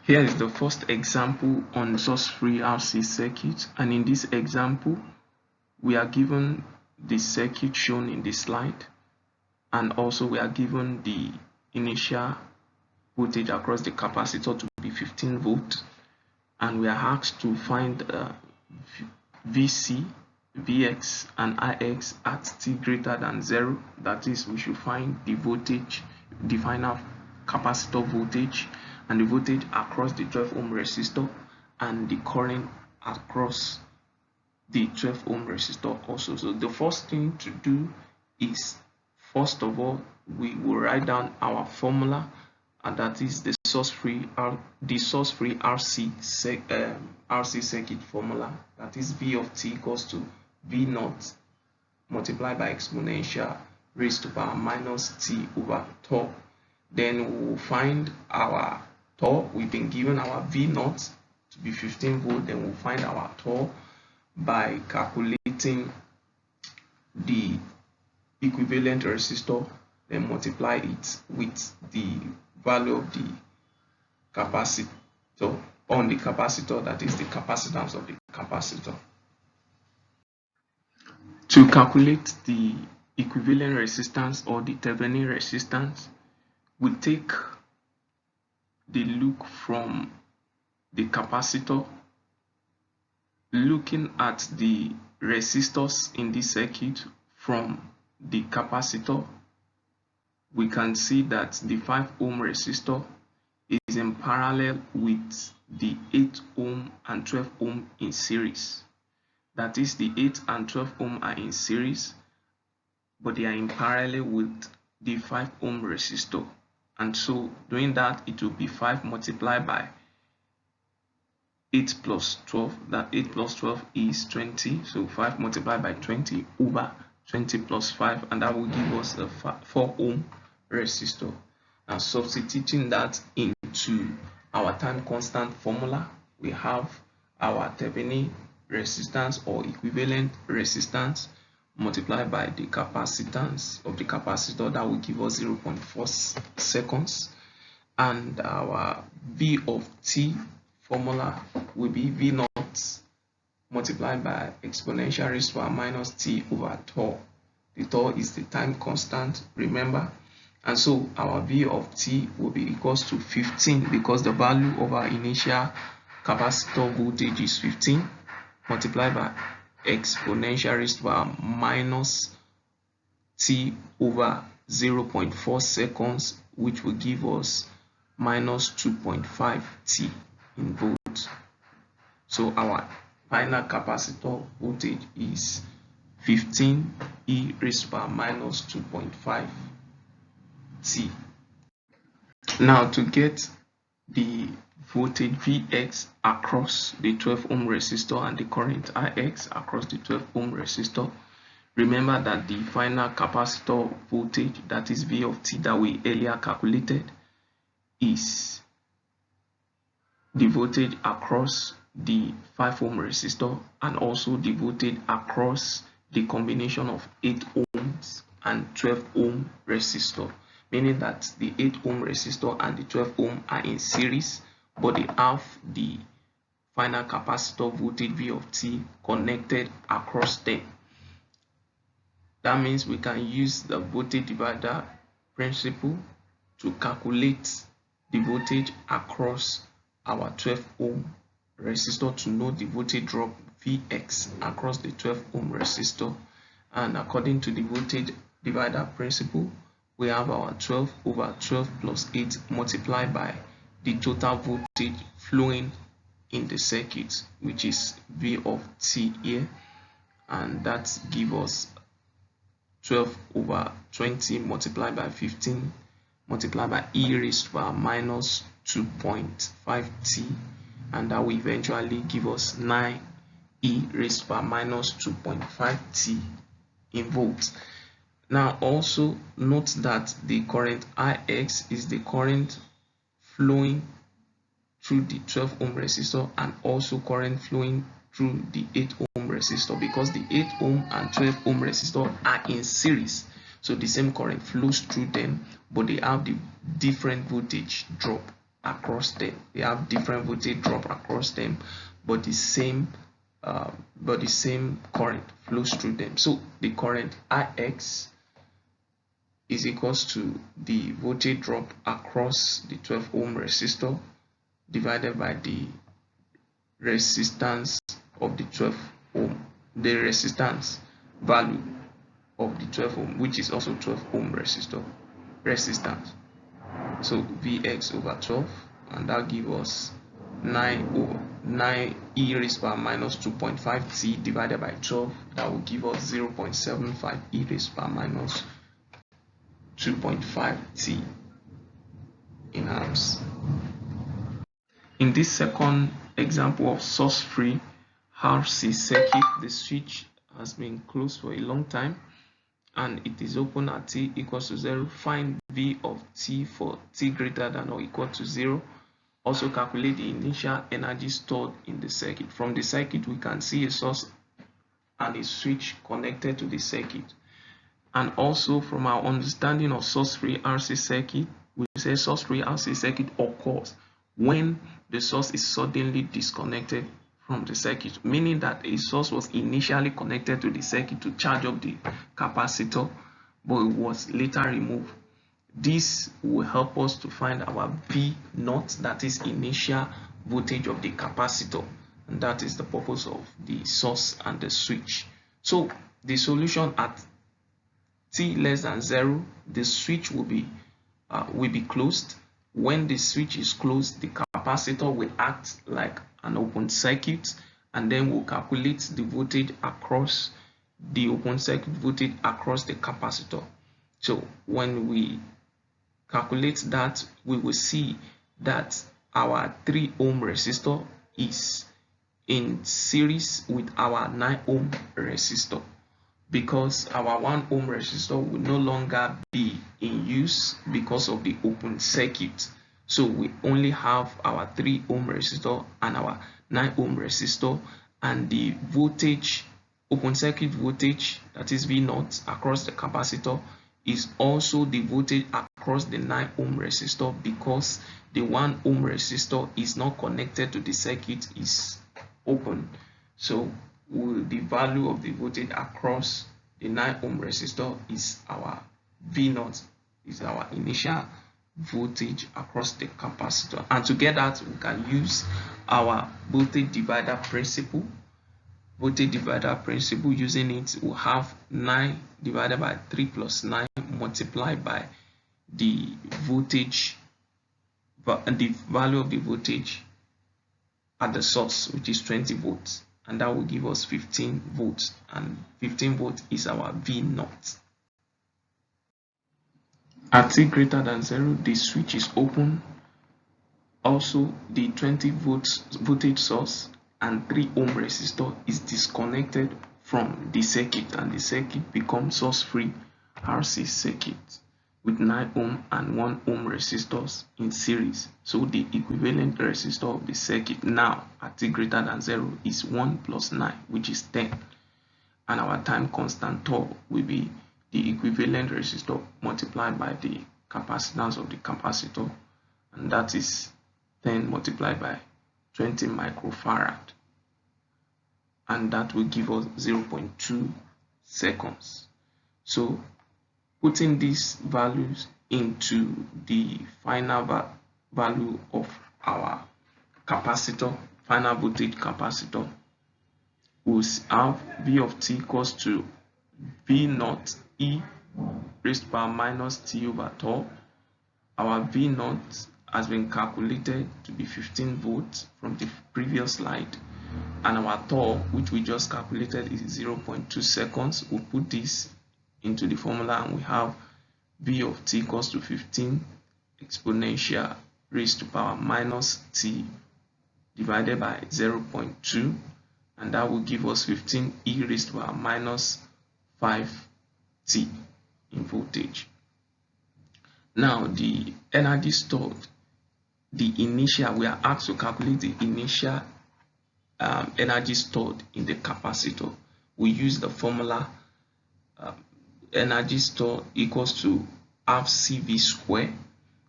Here is the first example on source-free RC circuit, and in this example we are given the circuit shown in the slide, and also we are given the initial voltage across the capacitor to be 15 volts, and we are asked to find VC, Vx and Ix at t greater than 0. That is, we should find the voltage, the final capacitor voltage, and the voltage across the 12 ohm resistor, and the current across the 12 ohm resistor also. So the first thing to do is, first of all, we will write down our formula, and that is the source-free RC circuit formula. That is V of t equals to V naught multiplied by exponential raised to power minus t over tau. Then we will find our tau. We've been given our V naught to be 15 volt. Then we'll find our tau by calculating the equivalent resistor, then multiply it with the value of the capacitor on the capacitor, that is the capacitance of the capacitor. To calculate the equivalent resistance or the Thevenin resistance, we take the look from the capacitor, looking at the resistors in this circuit from the capacitor. We can see that the 5 ohm resistor is in parallel with the 8 ohm and 12 ohm in series. That is, the 8 and 12 ohm are in series, but they are in parallel with the 5 ohm resistor. And so doing that, it will be 5 multiplied by 8 plus 12. That 8 plus 12 is 20. So 5 multiplied by 20 over 20 plus 5, and that will give us a 4 ohm resistor. Now substituting that into our time constant formula, we have our Thevenin resistance or equivalent resistance multiplied by the capacitance of the capacitor. That will give us 0.4 seconds, and our V of t formula will be V naught multiplied by exponential raised to power minus t over tau. The tau is the time constant, remember, and so our V of t will be equals to 15, because the value of our initial capacitor voltage is 15, multiplied by exponential raised to power minus t over 0.4 seconds, which will give us minus 2.5 t in volts. So our final capacitor voltage is 15 e raised to power minus 2.5 t. Now to get the voltage Vx across the 12 ohm resistor and the current Ix across the 12 ohm resistor, remember that the final capacitor voltage, that is V of t, that we earlier calculated, is the voltage across the 5 ohm resistor and also the voltage across the combination of 8 ohms and 12 ohm resistor, meaning that the 8 ohm resistor and the 12 ohm are in series, but they have the final capacitor voltage V of t connected across them. That means we can use the voltage divider principle to calculate the voltage across our 12 ohm resistor to know the voltage drop Vx across the 12 ohm resistor. And according to the voltage divider principle, we have our 12 over 12 plus 8 multiplied by the total voltage flowing in the circuit, which is V of t here, and that gives us 12 over 20 multiplied by 15 multiplied by e raised to power minus 2.5 t, and that will eventually give us 9 e raised to power minus 2.5 t in volts. Now also note that the current Ix is the current flowing through the 12 ohm resistor and also current flowing through the 8 ohm resistor, because the 8 ohm and 12 ohm resistor are in series, so the same current flows through them, but they have the different voltage drop. across them. They have different voltage drop across them, but the same current flows through them. So the current Ix is equals to the voltage drop across the 12 ohm resistor divided by the resistance of the 12 ohm, the resistance value of the 12 ohm, which is also 12 ohm resistance. So Vx over 12, and that gives us 9 e raised to power minus 2.5 t divided by 12. That will give us 0.75 e raised to power minus 2.5 t in amps. In this second example of source-free RC circuit, the switch has been closed for a long time and it is open at t equals to 0. Find V of t for t greater than or equal to 0. Also calculate the initial energy stored in the circuit. From the circuit, we can see a source and a switch connected to the circuit. And also from our understanding of source-free RC circuit, we say source-free RC circuit occurs when the source is suddenly disconnected from the circuit, meaning that a source was initially connected to the circuit to charge up the capacitor, but it was later removed. This will help us to find our V naught, that is initial voltage of the capacitor, and that is the purpose of the source and the switch. So the solution at t less than 0, the switch will be closed. When the switch is closed, the capacitor will act like an open circuit, and then we'll calculate the voltage across the open circuit voltage across the capacitor. So when we calculate that, we will see that our 3 ohm resistor is in series with our 9 ohm resistor, because our 1 ohm resistor will no longer be in use because of the open circuit. So we only have our 3 ohm resistor and our 9 ohm resistor, and the voltage, open circuit voltage, that is V naught across the capacitor, is also the voltage across the 9 ohm resistor, because the 1 ohm resistor is not connected to the circuit, is open. So the value of the voltage across the 9 ohm resistor is our V naught, is our initial voltage across the capacitor. And to get that, we can use our voltage divider principle. Using it, we'll have 9 divided by 3 plus 9 multiplied by the voltage, the value of the voltage at the source, which is 20 volts, and that will give us 15 volts, and 15 volts is our V naught. At t greater than 0, the switch is open. Also, the 20 volts voltage source and 3 ohm resistor is disconnected from the circuit, and the circuit becomes source-free RC circuit with 9 ohm and 1 ohm resistors in series. So the equivalent resistor of the circuit now at t greater than 0 is 1 plus 9, which is 10, and our time constant tau will be the equivalent resistor multiplied by the capacitance of the capacitor, and that is 10 multiplied by 20 microfarad, and that will give us 0.2 seconds. So putting these values into the final value of our capacitor, final voltage capacitor, we'll have V of t equals to V naught e raised to power minus t over tau. Our V naught has been calculated to be 15 volts from the previous slide, and our tau, which we just calculated, is 0.2 seconds. We'll put this into the formula, and we have V of t equals to 15 exponential raised to power minus t divided by 0.2, and that will give us 15 e raised to power minus 5 t in voltage. Now the energy stored, the initial, we are asked to calculate the initial energy stored in the capacitor. We use the formula energy stored equals to half CV square,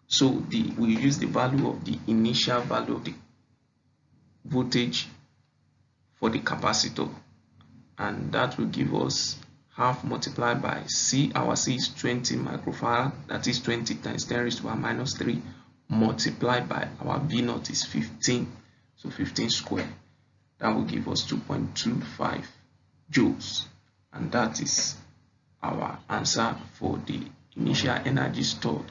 So we use the value of the initial value of the voltage for the capacitor, and that will give us half multiplied by C. Our C is 20 microfarad, that is 20 times 10 raised to the minus 3, multiplied by our V naught is 15, so 15 square. That will give us 2.25 joules, and that is our answer for the initial energy stored